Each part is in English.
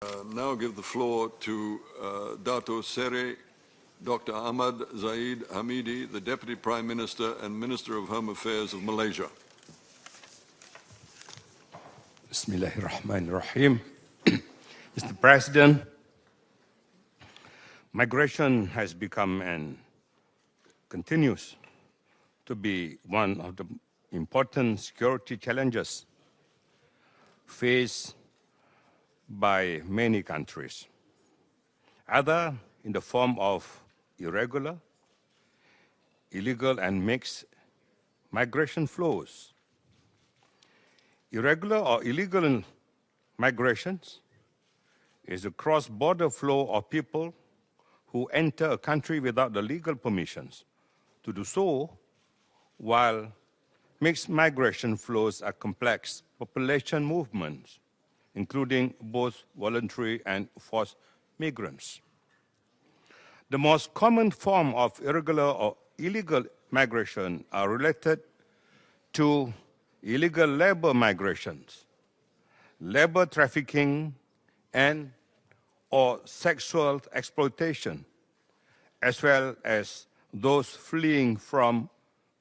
Now give the floor to Dato Seri Dr. Ahmad Zahid Hamidi, the Deputy Prime Minister and Minister of Home Affairs of Malaysia. Bismillahirrahmanirrahim. Mr. President, migration has become and continues to be one of the important security challenges faced by many countries, either in the form of irregular, illegal, and mixed migration flows. Irregular or illegal migrations is a cross-border flow of people who enter a country without the legal permissions to do so, while mixed migration flows are complex population movements, including both voluntary and forced migrants. The most common form of irregular or illegal migration are related to illegal labor migrations, labor trafficking, and or sexual exploitation, as well as those fleeing from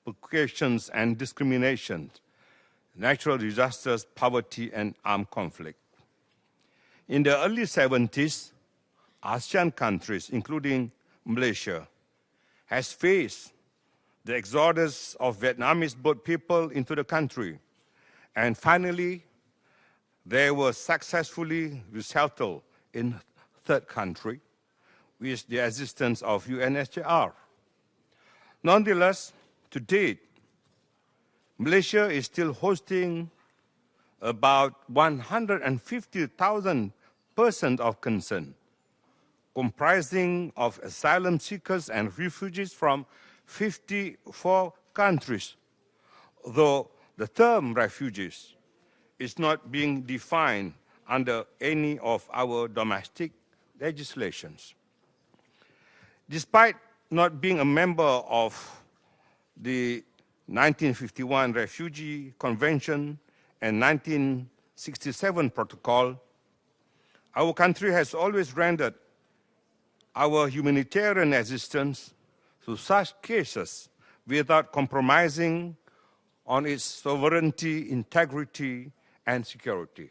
persecutions and discriminations, natural disasters, poverty, and armed conflict. In the early 70s, ASEAN countries, including Malaysia, has faced the exodus of Vietnamese boat people into the country, and finally, they were successfully resettled in third country with the assistance of UNHCR. Nonetheless, to date, Malaysia is still hosting about 150,000 persons of concern, comprising of asylum seekers and refugees from 54 countries, though the term refugees is not being defined under any of our domestic legislations. Despite not being a member of the 1951 Refugee Convention and 1967 Protocol, our country has always rendered our humanitarian assistance to such cases without compromising on its sovereignty, integrity, and security.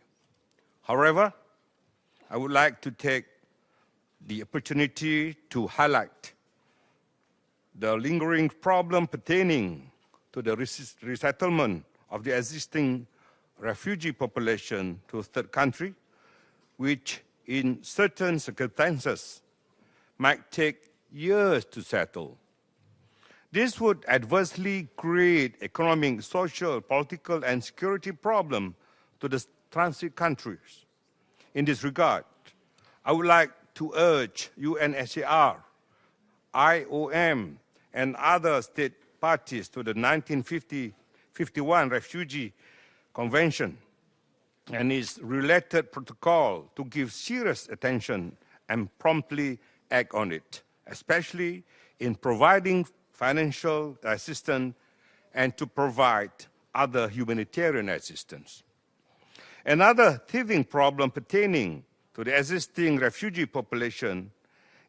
However, I would like to take the opportunity to highlight the lingering problem pertaining to the resettlement of the existing refugee population to a third country, which in certain circumstances might take years to settle. This would adversely create economic, social, political, and security problems to the transit countries. In this regard, I would like to urge UNHCR, IOM, and other state parties to the 1951 Refugee Convention and its related protocol to give serious attention and promptly act on it, especially in providing financial assistance and to provide other humanitarian assistance. Another teething problem pertaining to the existing refugee population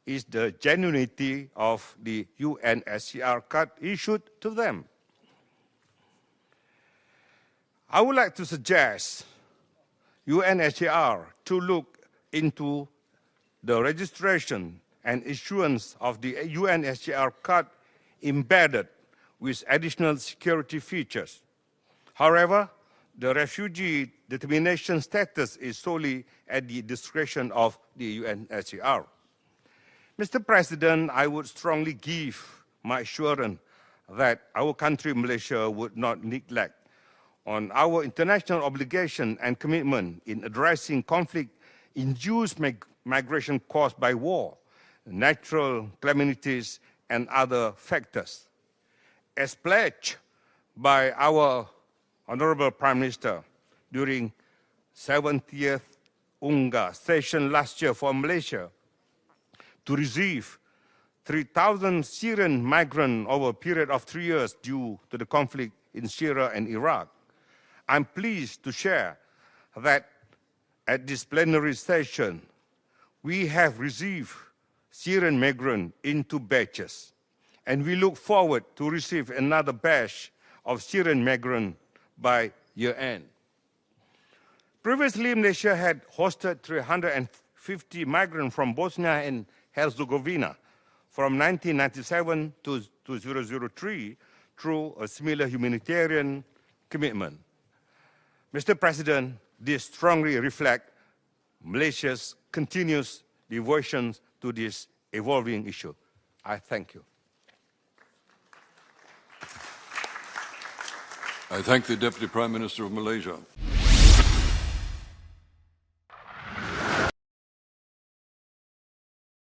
is the genuinity of the UNHCR card issued to them. I would like to suggest UNHCR to look into the registration and issuance of the UNHCR card embedded with additional security features. However, the refugee determination status is solely at the discretion of the UNHCR. Mr. President, I would strongly give my assurance that our country, Malaysia, would not neglect on our international obligation and commitment in addressing conflict-induced migration caused by war, natural calamities, and other factors. As pledged by our Honorable Prime Minister during 70th UNGA session last year for Malaysia to receive 3,000 Syrian migrants over a period of 3 years due to the conflict in Syria and Iraq, I'm pleased to share that at this plenary session, we have received Syrian migrants into batches, and we look forward to receive another batch of Syrian migrants by year-end. Previously, Malaysia had hosted 350 migrants from Bosnia and Herzegovina from 1997 to 2003 through a similar humanitarian commitment. Mr. President, this strongly reflects Malaysia's continuous devotion to this evolving issue. I thank you. I thank the Deputy Prime Minister of Malaysia.